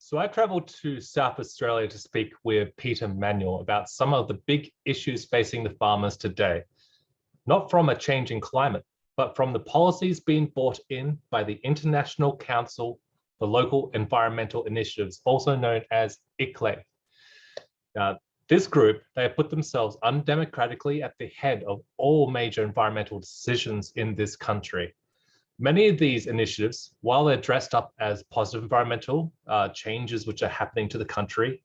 So I traveled to South Australia to speak with Peter Manuel about some of the big issues facing the farmers today, not from a changing climate, but from the policies being brought in by the International Council for Local Environmental Initiatives, also known as ICLEI. Now, this group, they have put themselves undemocratically at the head of all major environmental decisions in this country. Many of these initiatives, while they're dressed up as positive environmental changes which are happening to the country,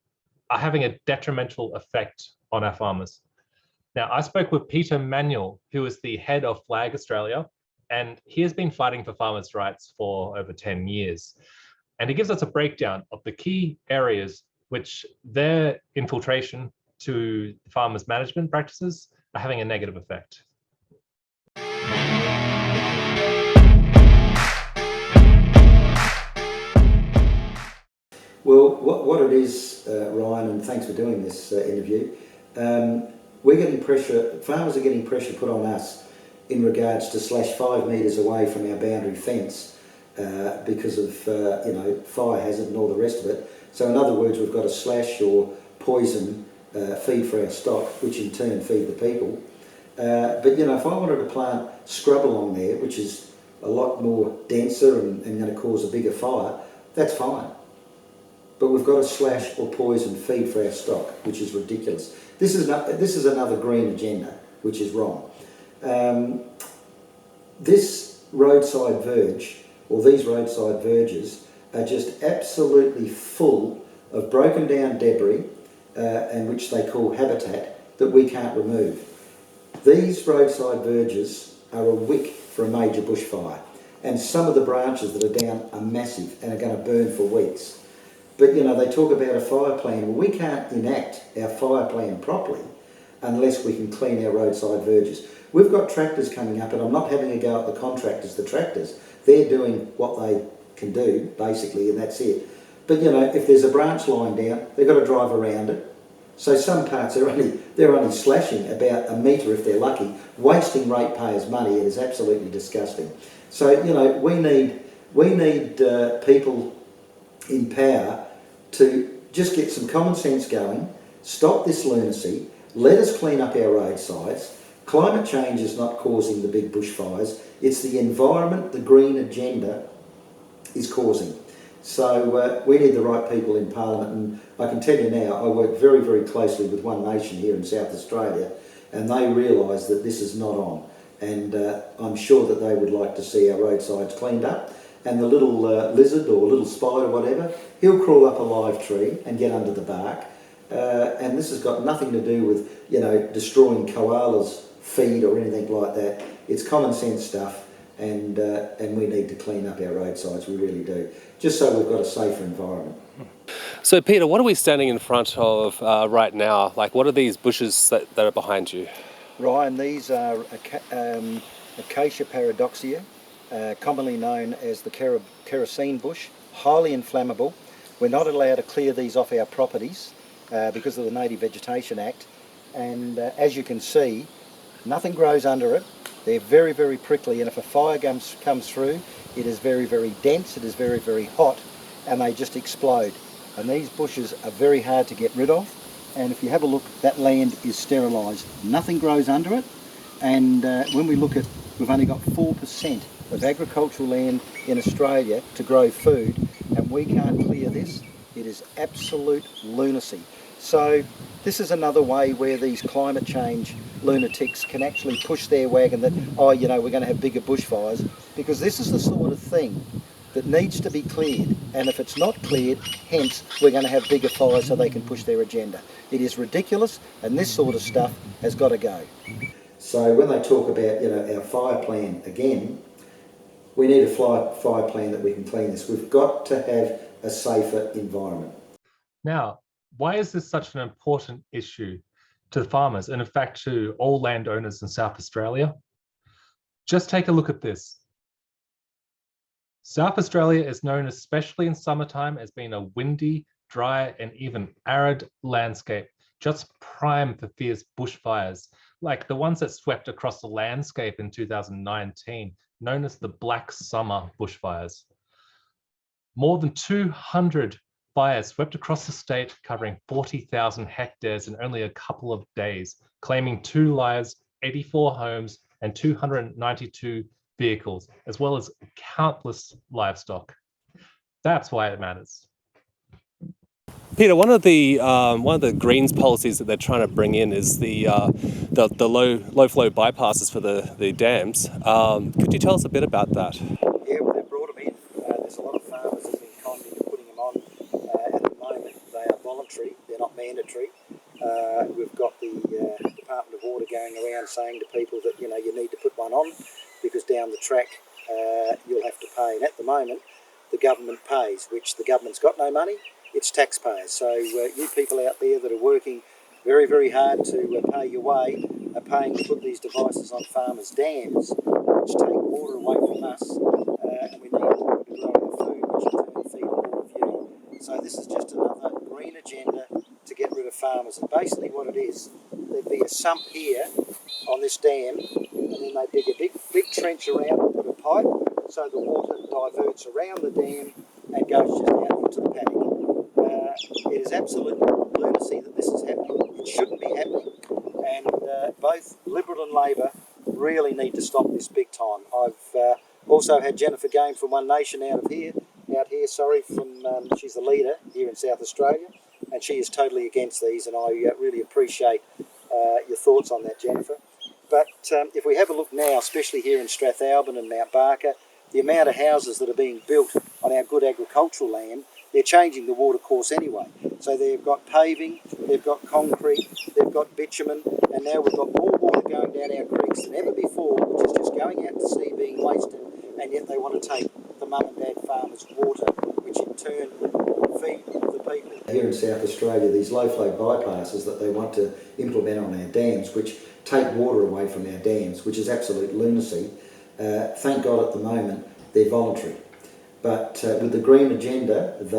are having a detrimental effect on our farmers. Now, I spoke with Peter Manuel, who is the head of FLAG Australia, and he has been fighting for farmers' rights for over 10 years. And he gives us a breakdown of the key areas which their infiltration to farmers' management practices are having a negative effect. Well, what it is, Ryan, and thanks for doing this interview, we're getting pressure, farmers are getting pressure put on us in regards to slash 5 metres away from our boundary fence because of, fire hazard and all the rest of it. So in other words, we've got to slash or poison feed for our stock, which in turn feed the people. But, if I wanted to plant scrub along there, which is a lot more denser and going to cause a bigger fire, that's fine. But we've got to slash or poison feed for our stock, which is ridiculous. This is another green agenda, which is wrong. This roadside verge, or these roadside verges, are just absolutely full of broken down debris, and which they call habitat, that we can't remove. These roadside verges are a wick for a major bushfire, and some of the branches that are down are massive and are going to burn for weeks. But, they talk about a fire plan. Well, we can't enact our fire plan properly unless we can clean our roadside verges. We've got tractors coming up, and I'm not having a go at the contractors, the tractors. They're doing what they can do, basically, and that's it. But, if there's a branch lying down, they've got to drive around it. So some parts they're only slashing about a metre if they're lucky, wasting ratepayers' money. It is absolutely disgusting. So, we need people in power to just get some common sense going, stop this lunacy, let us clean up our roadsides. Climate change is not causing the big bushfires, it's the environment, the green agenda is causing. So we need the right people in Parliament, and I can tell you now, I work very, very closely with One Nation here in South Australia, and they realise that this is not on, and I'm sure that they would like to see our roadsides cleaned up. And the little lizard or little spider, whatever, he'll crawl up a live tree and get under the bark. And this has got nothing to do with, destroying koalas' feed or anything like that. It's common sense stuff, and we need to clean up our roadsides, we really do, just so we've got a safer environment. So Peter, what are we standing in front of right now? Like, what are these bushes that are behind you? Ryan, these are Acacia paradoxia. Commonly known as the kerosene bush, highly inflammable. We're not allowed to clear these off our properties because of the Native Vegetation Act, and as you can see, nothing grows under it. They're very, very prickly, and if a fire comes through, it is very, very dense, it is very, very hot, and they just explode. And these bushes are very hard to get rid of, and if you have a look, that land is sterilised. Nothing grows under it, and when we look at, we've only got 4% of agricultural land in Australia to grow food, and we can't clear this. It is absolute lunacy. So this is another way where these climate change lunatics can actually push their wagon that, we're going to have bigger bushfires, because this is the sort of thing that needs to be cleared, and if it's not cleared, hence we're going to have bigger fires so they can push their agenda. It is ridiculous, and this sort of stuff has got to go. So when they talk about, our fire plan again, we need a fire plan that we can clean this. We've got to have a safer environment. Now, why is this such an important issue to the farmers and in fact to all landowners in South Australia? Just take a look at this. South Australia is known, especially in summertime, as being a windy, dry, and even arid landscape, just prime for fierce bushfires, like the ones that swept across the landscape in 2019, known as the Black Summer bushfires. More than 200 Fires swept across the state, covering 40,000 hectares in only a couple of days, claiming 2 lives, 84 homes, and 292 vehicles, as well as countless livestock. That's why it matters. Peter, one of the Greens policies that they're trying to bring in is the low flow bypasses for the dams. Could you tell us a bit about that? Yeah, well, they've brought them in. There's a lot of farmers that have been kind into putting them on. At the moment, they are voluntary. They're not mandatory. We've got the Department of Water going around saying to people that you need to put one on because down the track you'll have to pay. And at the moment, the government pays, which the government's got no money. It's taxpayers. So you people out there that are working very, very hard to pay your way are paying to put these devices on farmers' dams, which take water away from us, and we need water to grow our food, which in turn feed all of you. So this is just another green agenda to get rid of farmers. And basically what it is, there'd be a sump here on this dam, and then they dig a big trench around and put a pipe, so the water diverts around the dam and goes just out into the paddock. It is absolute lunacy that this is happening. It shouldn't be happening, and both Liberal and Labor really need to stop this big time. I've also had Jennifer Game from One Nation out here. She's the leader here in South Australia, and she is totally against these, and I really appreciate your thoughts on that, Jennifer. But if we have a look now, especially here in Strathalbyn and Mount Barker, the amount of houses that are being built on our good agricultural land, they're changing the water course anyway. So they've got paving, they've got concrete, they've got bitumen, and now we've got more water going down our creeks than ever before, which is just going out to sea being wasted, and yet they want to take the mum and dad farmers' water, which in turn feed the people. Here in South Australia, these low flow bypasses that they want to implement on our dams, which take water away from our dams, which is absolute lunacy. Thank God at the moment they're voluntary. But with the green agenda, and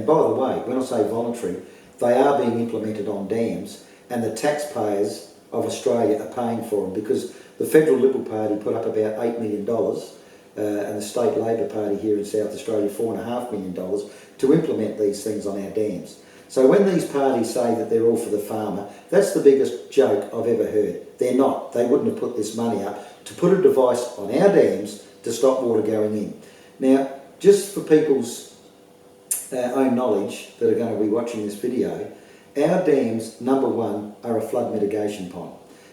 by the way, when I say voluntary, they are being implemented on dams, and the taxpayers of Australia are paying for them because the Federal Liberal Party put up about $8 million and the State Labor Party here in South Australia $4.5 million to implement these things on our dams. So when these parties say that they're all for the farmer, that's the biggest joke I've ever heard. They're not. They wouldn't have put this money up to put a device on our dams to stop water going in. Now, just for people's own knowledge that are going to be watching this video, our dams, number one, are a flood mitigation pond.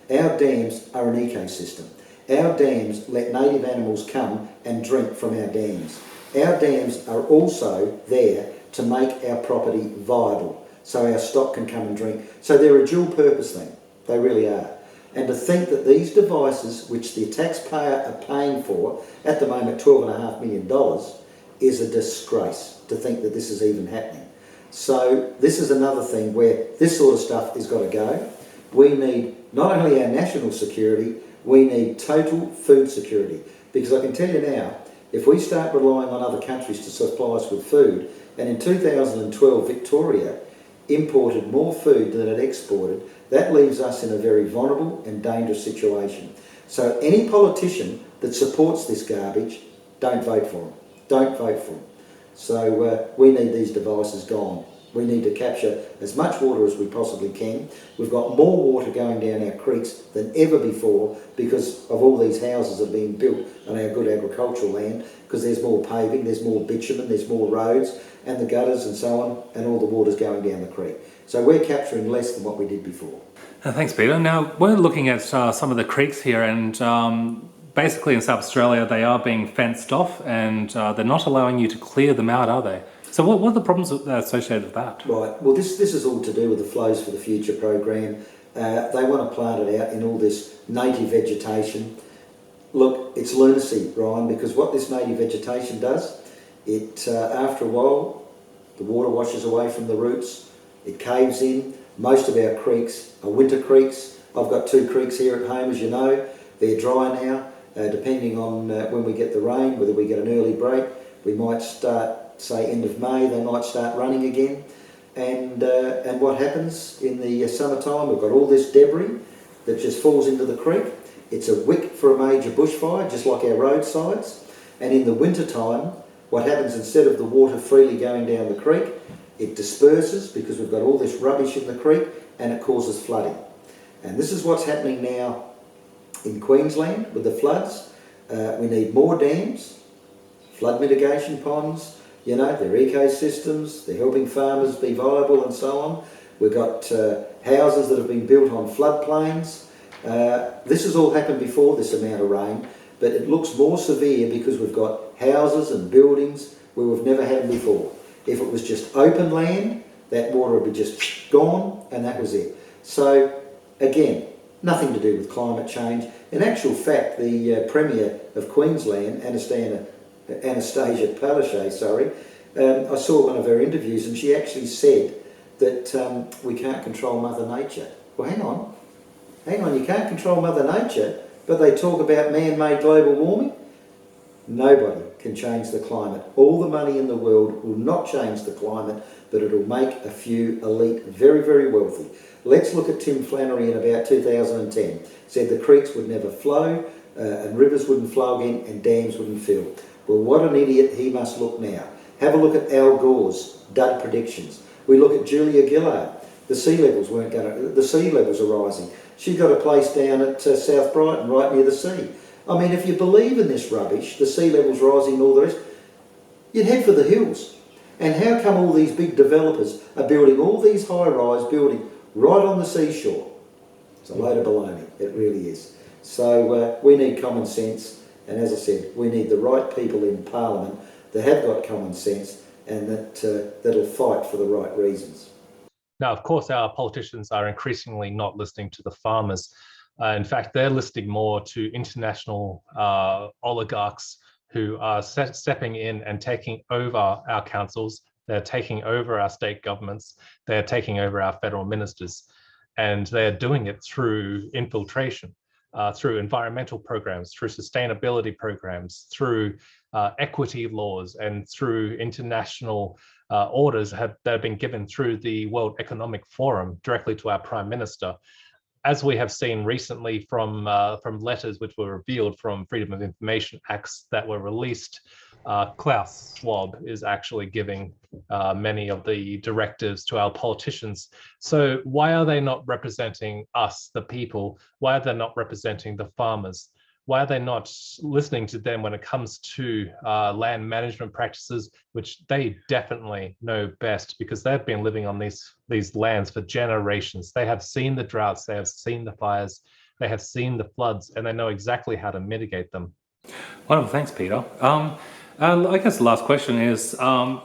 Our dams are an ecosystem. Our dams let native animals come and drink from our dams. Our dams are also there to make our property viable, so our stock can come and drink. So they're a dual purpose thing. They really are. And to think that these devices, which the taxpayer are paying for, at the moment $12.5 million, is a disgrace to think that this is even happening. So this is another thing where this sort of stuff has got to go. We need not only our national security, we need total food security. Because I can tell you now, if we start relying on other countries to supply us with food, and in 2012 Victoria imported more food than it exported, that leaves us in a very vulnerable and dangerous situation. So any politician that supports this garbage, don't vote for them. Don't vote for them. So we need these devices gone. We need to capture as much water as we possibly can. We've got more water going down our creeks than ever before because of all these houses that are being built on our good agricultural land, because there's more paving, there's more bitumen, there's more roads and the gutters and so on, and all the water's going down the creek. So we're capturing less than what we did before. Thanks, Peter. Now, we're looking at some of the creeks here, and basically in South Australia they are being fenced off, and they're not allowing you to clear them out, are they? So what are the problems associated with that? Right, well this is all to do with the Flows for the Future program. They want to plant it out in all this native vegetation. Look, it's lunacy, Ryan, because what this native vegetation does, it after a while the water washes away from the roots, it caves in. Most of our creeks are winter creeks. I've got 2 creeks here at home, as you know. They're dry now. Depending on when we get the rain, whether we get an early break, we might start, say, end of May, they might start running again. And what happens in the summertime, we've got all this debris that just falls into the creek. It's a wick for a major bushfire, just like our roadsides. And in the winter time, what happens, instead of the water freely going down the creek, It disperses because we've got all this rubbish in the creek and it causes flooding. And this is what's happening now in Queensland with the floods. We need more dams, flood mitigation ponds, you know, they're ecosystems, they're helping farmers be viable and so on. We've got houses that have been built on floodplains. This has all happened before this amount of rain, but it looks more severe because we've got houses and buildings where we've never had them before. If it was just open land, that water would be just gone and that was it. So again, nothing to do with climate change. In actual fact, the Premier of Queensland, Anastasia Palaszczuk, I saw one of her interviews and she actually said that we can't control Mother Nature. Well, hang on, you can't control Mother Nature, but they talk about man-made global warming? Nobody can change the climate. All the money in the world will not change the climate, but it'll make a few elite very, very wealthy. Let's look at Tim Flannery in about 2010. Said the creeks would never flow, and rivers wouldn't flow again, and dams wouldn't fill. Well, what an idiot he must look now. Have a look at Al Gore's dud predictions. We look at Julia Gillard. The sea levels are rising. She got a place down at South Brighton, right near the sea. I mean, if you believe in this rubbish, the sea level's rising and all the rest, you'd head for the hills. And how come all these big developers are building all these high-rise buildings right on the seashore? It's a load of baloney, it really is. So we need common sense, and as I said, we need the right people in Parliament that have got common sense and that'll fight for the right reasons. Now, of course, our politicians are increasingly not listening to the farmers. In fact, they're listening more to international oligarchs who are stepping in and taking over our councils. They're taking over our state governments. They're taking over our federal ministers. And they're doing it through infiltration, through environmental programs, through sustainability programs, through equity laws, and through international orders that have been given through the World Economic Forum directly to our Prime Minister. As we have seen recently from letters which were revealed from Freedom of Information Acts that were released, Klaus Schwab is actually giving many of the directives to our politicians. So why are they not representing us, the people? Why are they not representing the farmers? Why are they not listening to them when it comes to land management practices, which they definitely know best because they've been living on these lands for generations. They have seen the droughts, they have seen the fires, they have seen the floods, and they know exactly how to mitigate them. Wonderful, thanks, Peter. I guess the last question is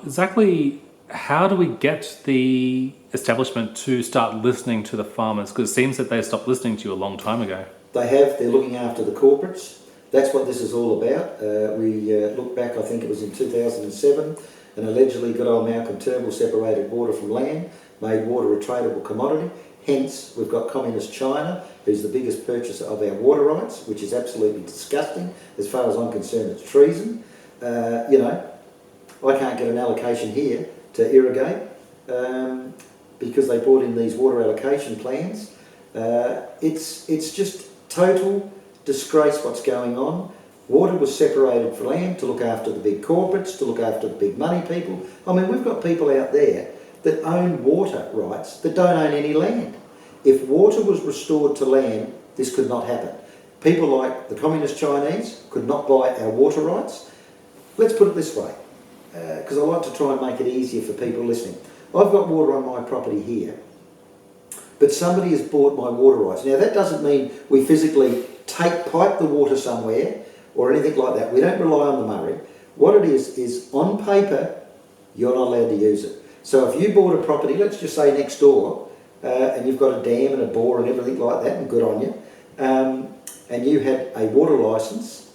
exactly how do we get the establishment to start listening to the farmers? Because it seems that they stopped listening to you a long time ago. They're looking after the corporates. That's what this is all about. We look back, I think it was in 2007, and allegedly good old Malcolm Turnbull separated water from land, made water a tradable commodity. Hence, we've got Communist China, who's the biggest purchaser of our water rights, which is absolutely disgusting. As far as I'm concerned, it's treason. You know, I can't get an allocation here to irrigate because they brought in these water allocation plans. It's just total disgrace what's going on. Water was separated from land to look after the big corporates, to look after the big money people. I mean, we've got people out there that own water rights that don't own any land. If water was restored to land, this could not happen. People like the Communist Chinese could not buy our water rights. Let's put it this way, because I like to try and make it easier for people listening. I've got water on my property here, but somebody has bought my water rights. Now, that doesn't mean we physically pipe the water somewhere or anything like that. We don't rely on the Murray. What it is on paper, you're not allowed to use it. So if you bought a property, let's just say next door, and you've got a dam and a bore and everything like that, and good on you, and you had a water licence,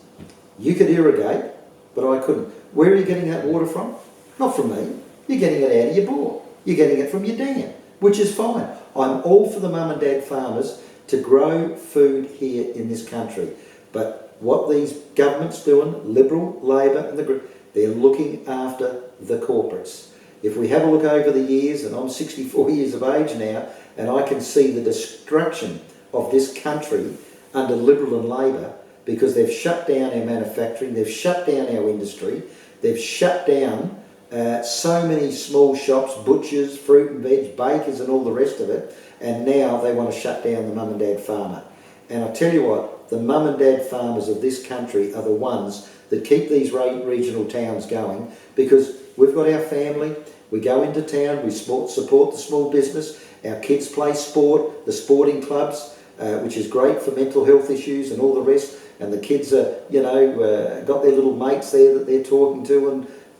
you could irrigate, but I couldn't. Where are you getting that water from? Not from me. You're getting it out of your bore. You're getting it from your dam, which is fine. I'm all for the mum and dad farmers to grow food here in this country. But what these governments doing, Liberal, Labor and the group, they're looking after the corporates. If we have a look over the years, and I'm 64 years of age now, and I can see the destruction of this country under Liberal and Labor because they've shut down our manufacturing, they've shut down our industry, they've shut down So many small shops, butchers, fruit and veg, bakers and all the rest of it, and now they want to shut down the mum and dad farmer. And I tell you what, the mum and dad farmers of this country are the ones that keep these regional towns going, because we've got our family, we go into town, we support the small business, our kids play sport, the sporting clubs, which is great for mental health issues and all the rest, and the kids are, got their little mates there that they're talking to,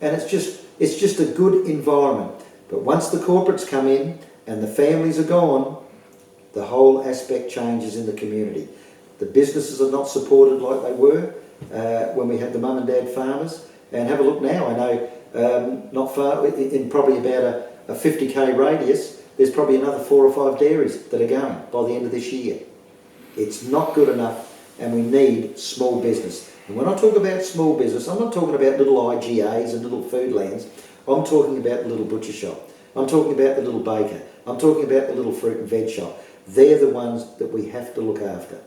and it's just a good environment. But once the corporates come in and the families are gone, the whole aspect changes in the community. The businesses are not supported like they were when we had the mum and dad farmers. And have a look now. I know not far, in probably about a 50k radius, there's probably another 4 or 5 dairies that are going by the end of this year. It's not good enough, and we need small business. And when I talk about small business, I'm not talking about little IGAs and little Foodlands. I'm talking about the little butcher shop. I'm talking about the little baker. I'm talking about the little fruit and veg shop. They're the ones that we have to look after.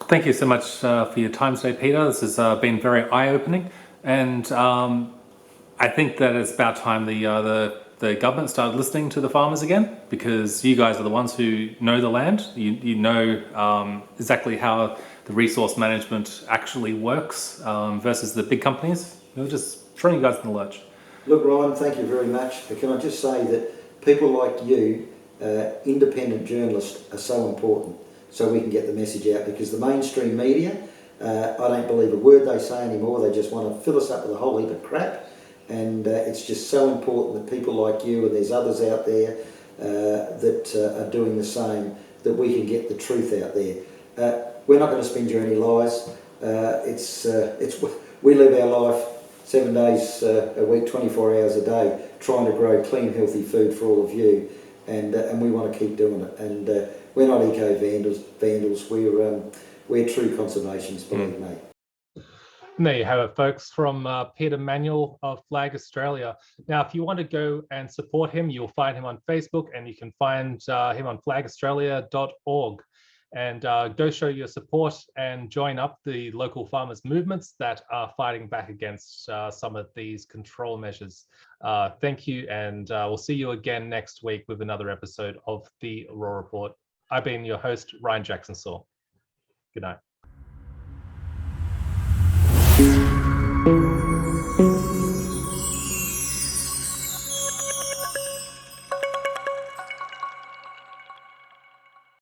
Thank you so much for your time today, Peter. This has been very eye-opening, and I think that it's about time the government started listening to the farmers again, because you guys are the ones who know the land. You know exactly how the resource management actually works versus the big companies. We're just throwing you guys in the lurch. Look, Ryan, thank you very much. But can I just say that people like you, independent journalists, are so important, so we can get the message out, because the mainstream media, I don't believe a word they say anymore. They just want to fill us up with a whole heap of crap, and it's just so important that people like you, and there's others out there that are doing the same, that we can get the truth out there. We're not going to spin you any lies. We live our life 7 days a week, 24 hours a day, trying to grow clean, healthy food for all of you, and we want to keep doing it. And we're not eco vandals. We're true conservationists, believe me. And there you have it, folks, from Peter Manuel of Flag Australia. Now, if you want to go and support him, you'll find him on Facebook, and you can find him on flagaustralia.org. And go show your support and join up the local farmers movements that are fighting back against some of these control measures. Thank you, and we'll see you again next week with another episode of the Raw Report. I've been your host, Ryan Jackson-Saw. Good night.